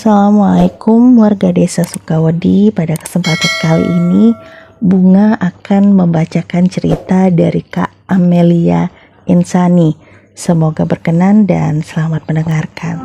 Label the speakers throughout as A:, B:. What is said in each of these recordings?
A: Assalamualaikum warga desa Sukawedi. Pada kesempatan kali ini Bunga akan membacakan cerita dari Kak Amelia Insani. Semoga berkenan dan selamat mendengarkan.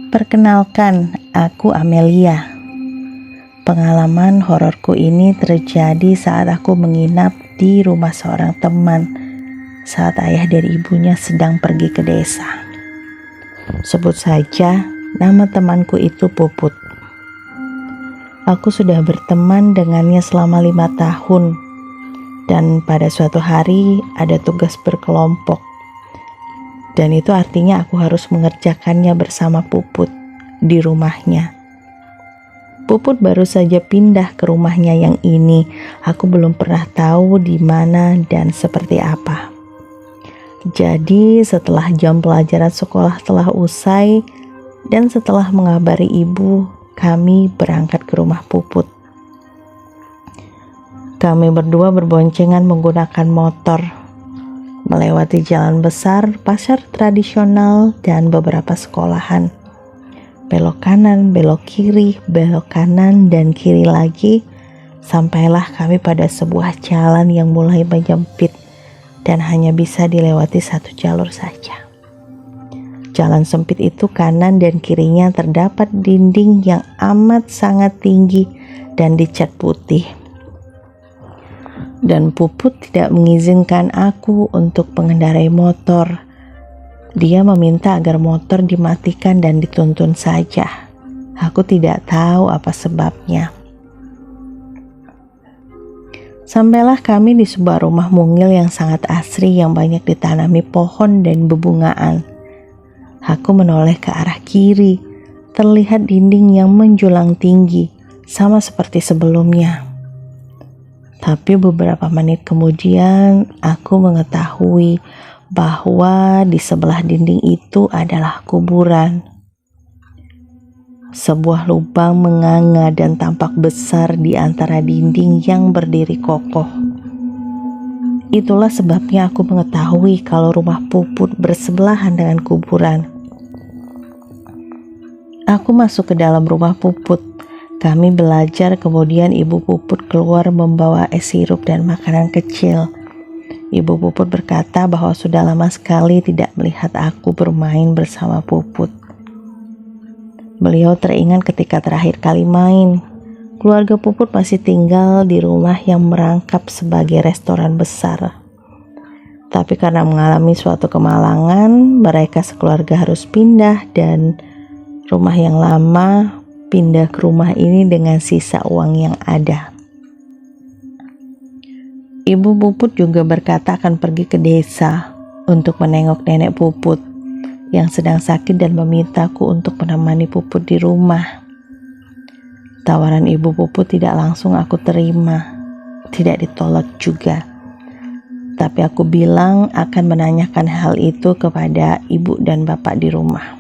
A: Perkenalkan, aku Amelia. Pengalaman hororku ini terjadi saat aku menginap di rumah seorang teman saat ayah dari ibunya sedang pergi ke desa. Sebut saja nama temanku itu Puput. Aku sudah berteman dengannya selama 5 tahun dan pada suatu hari ada tugas berkelompok. Dan itu artinya aku harus mengerjakannya bersama Puput di rumahnya. Puput baru saja pindah ke rumahnya yang ini. Aku belum pernah tahu di mana dan seperti apa. Jadi setelah jam pelajaran sekolah telah usai dan setelah mengabari ibu, kami berangkat ke rumah Puput. Kami berdua berboncengan menggunakan motor, melewati jalan besar, pasar tradisional, dan beberapa sekolahan. Belok kanan, belok kiri, belok kanan, dan kiri lagi. Sampailah kami pada sebuah jalan yang mulai menyempit dan hanya bisa dilewati satu jalur saja. Jalan sempit itu kanan dan kirinya terdapat dinding yang amat sangat tinggi dan dicat putih. Dan Puput tidak mengizinkan aku untuk mengendarai motor. Dia meminta agar motor dimatikan dan dituntun saja. Aku tidak tahu apa sebabnya. Sampailah kami di sebuah rumah mungil yang sangat asri yang banyak ditanami pohon dan bebungaan. Aku menoleh ke arah kiri. Terlihat dinding yang menjulang tinggi, sama seperti sebelumnya. Tapi beberapa menit kemudian aku mengetahui bahwa di sebelah dinding itu adalah kuburan. Sebuah lubang menganga dan tampak besar di antara dinding yang berdiri kokoh. Itulah sebabnya aku mengetahui kalau rumah Puput bersebelahan dengan kuburan. Aku masuk ke dalam rumah Puput. Kami belajar, kemudian ibu Puput keluar membawa es sirup dan makanan kecil. Ibu Puput berkata bahwa sudah lama sekali tidak melihat aku bermain bersama Puput. Beliau teringat ketika terakhir kali main. Keluarga Puput masih tinggal di rumah yang merangkap sebagai restoran besar. Tapi karena mengalami suatu kemalangan, mereka sekeluarga harus pindah dan rumah yang lama pindah ke rumah ini dengan sisa uang yang ada. Ibu Puput juga berkata akan pergi ke desa untuk menengok nenek Puput yang sedang sakit dan memintaku untuk menemani Puput di rumah. Tawaran ibu Puput tidak langsung aku terima, tidak ditolak juga. Tapi aku bilang akan menanyakan hal itu kepada ibu dan bapak di rumah.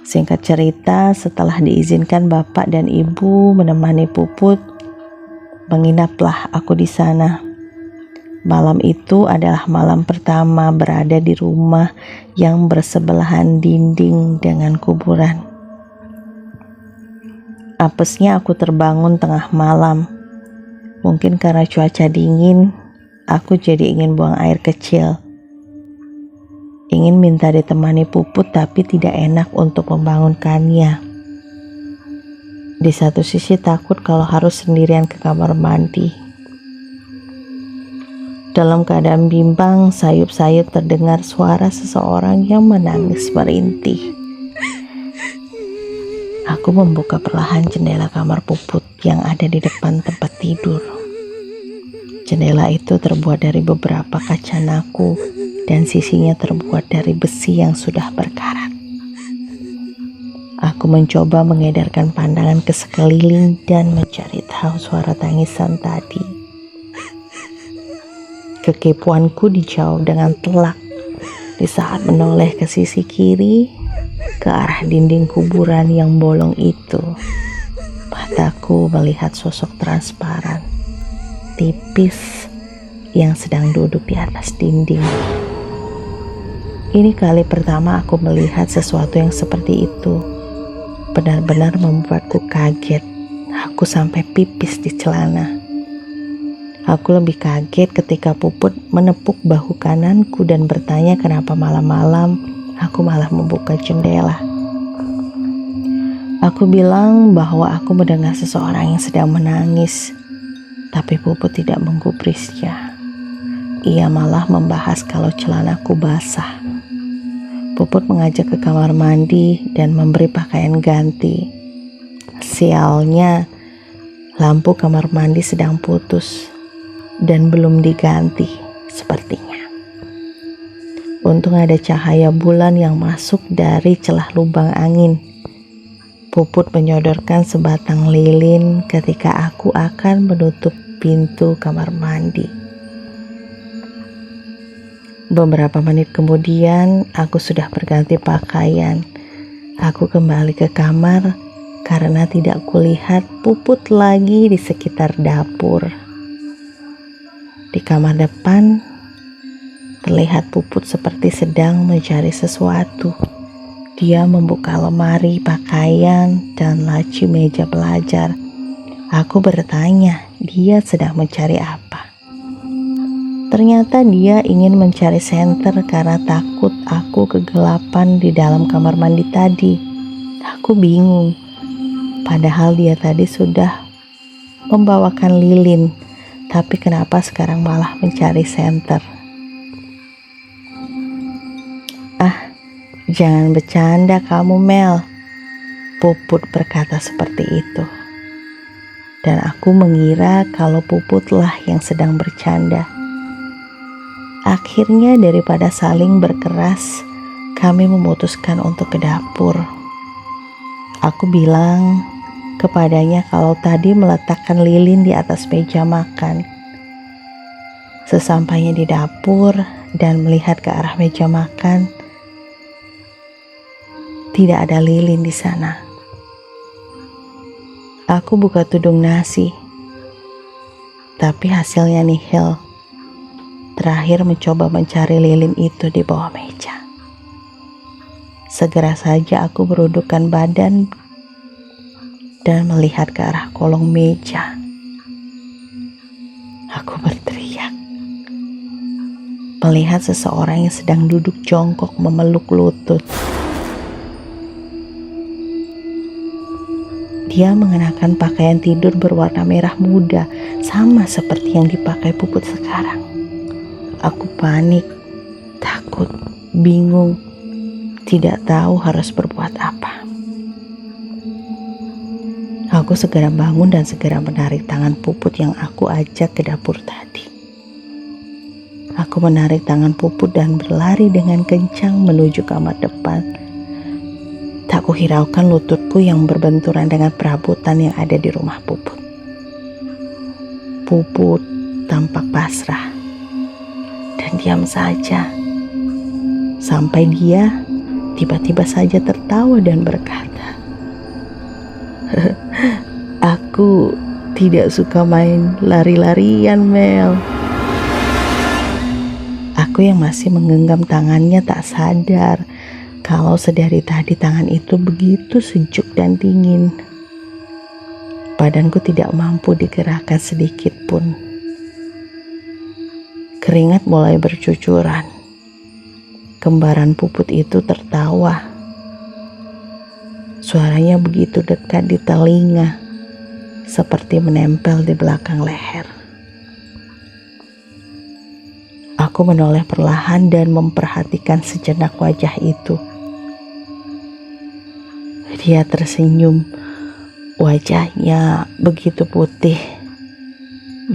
A: Singkat cerita, setelah diizinkan bapak dan ibu menemani Puput, menginaplah aku di sana. Malam itu adalah malam pertama berada di rumah yang bersebelahan dinding dengan kuburan. Apesnya aku terbangun tengah malam. Mungkin karena cuaca dingin, aku jadi ingin buang air kecil. Ingin minta ditemani Puput tapi tidak enak untuk membangunkannya. Di satu sisi takut kalau harus sendirian ke kamar mandi. Dalam keadaan bimbang, sayup-sayup terdengar suara seseorang yang menangis merintih. Aku membuka perlahan jendela kamar Puput yang ada di depan tempat tidur. Jendela itu terbuat dari beberapa kaca naku dan sisinya terbuat dari besi yang sudah berkarat. Aku mencoba mengedarkan pandangan ke sekeliling dan mencari tahu suara tangisan tadi. Kekepuanku dijawab dengan telak di saat menoleh ke sisi kiri, ke arah dinding kuburan yang bolong itu. Mataku melihat sosok transparan, tipis, yang sedang duduk di atas dinding. Ini kali pertama aku melihat sesuatu yang seperti itu. Benar-benar membuatku kaget. Aku sampai pipis di celana. Aku lebih kaget ketika Puput menepuk bahu kananku dan bertanya kenapa malam-malam aku malah membuka jendela. Aku bilang bahwa aku mendengar seseorang yang sedang menangis, tapi Puput tidak menggubrisnya. Ia malah membahas kalau celanaku basah. Puput mengajak ke kamar mandi dan memberi pakaian ganti. Sialnya, lampu kamar mandi sedang putus dan belum diganti sepertinya. Untung ada cahaya bulan yang masuk dari celah lubang angin. Puput menyodorkan sebatang lilin ketika aku akan menutup pintu kamar mandi. Beberapa menit kemudian, aku sudah berganti pakaian. Aku kembali ke kamar karena tidak kulihat Puput lagi di sekitar dapur. Di kamar depan, terlihat Puput seperti sedang mencari sesuatu. Dia membuka lemari pakaian dan laci meja belajar. Aku bertanya, dia sedang mencari apa? Ternyata dia ingin mencari senter karena takut aku kegelapan di dalam kamar mandi tadi. Aku bingung. Padahal dia tadi sudah membawakan lilin. Tapi kenapa sekarang malah mencari senter? Ah, jangan bercanda kamu, Mel. Puput berkata seperti itu. Dan aku mengira kalau Puputlah yang sedang bercanda. Akhirnya daripada saling berkeras, kami memutuskan untuk ke dapur. Aku bilang kepadanya kalau tadi meletakkan lilin di atas meja makan. Sesampainya di dapur dan melihat ke arah meja makan, tidak ada lilin di sana. Aku buka tudung nasi, tapi hasilnya nihil. Terakhir mencoba mencari lilin itu di bawah meja. Segera saja aku berundukkan badan dan melihat ke arah kolong meja. Aku berteriak. Melihat seseorang yang sedang duduk jongkok memeluk lutut. Dia mengenakan pakaian tidur berwarna merah muda, sama seperti yang dipakai Puput sekarang. Aku panik, takut, bingung, tidak tahu harus berbuat apa. Aku segera bangun dan segera menarik tangan Puput yang aku ajak ke dapur tadi. Aku menarik tangan Puput dan berlari dengan kencang menuju kamar depan. Tak kuhiraukan lututku yang berbenturan dengan perabotan yang ada di rumah Puput. Puput tampak pasrah dan diam saja, sampai dia tiba-tiba saja tertawa dan berkata, "Aku tidak suka main lari-larian, Mel." Aku yang masih menggenggam tangannya tak sadar kalau sedari tadi tangan itu begitu sejuk dan dingin. Badanku tidak mampu digerakkan sedikit pun. Keringat mulai bercucuran. Kembaran Puput itu tertawa. Suaranya begitu dekat di telinga, seperti menempel di belakang leher. Aku menoleh perlahan dan memperhatikan sejenak wajah itu. Dia tersenyum. Wajahnya begitu putih,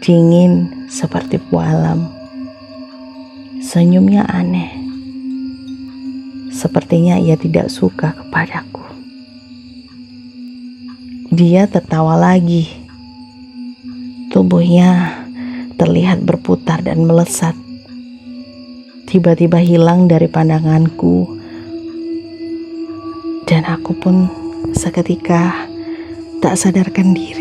A: dingin seperti pualam. Senyumnya aneh. Sepertinya ia tidak suka kepadaku. Dia tertawa lagi. Tubuhnya terlihat berputar dan melesat. Tiba-tiba hilang dari pandanganku. Dan aku pun seketika tak sadarkan diri.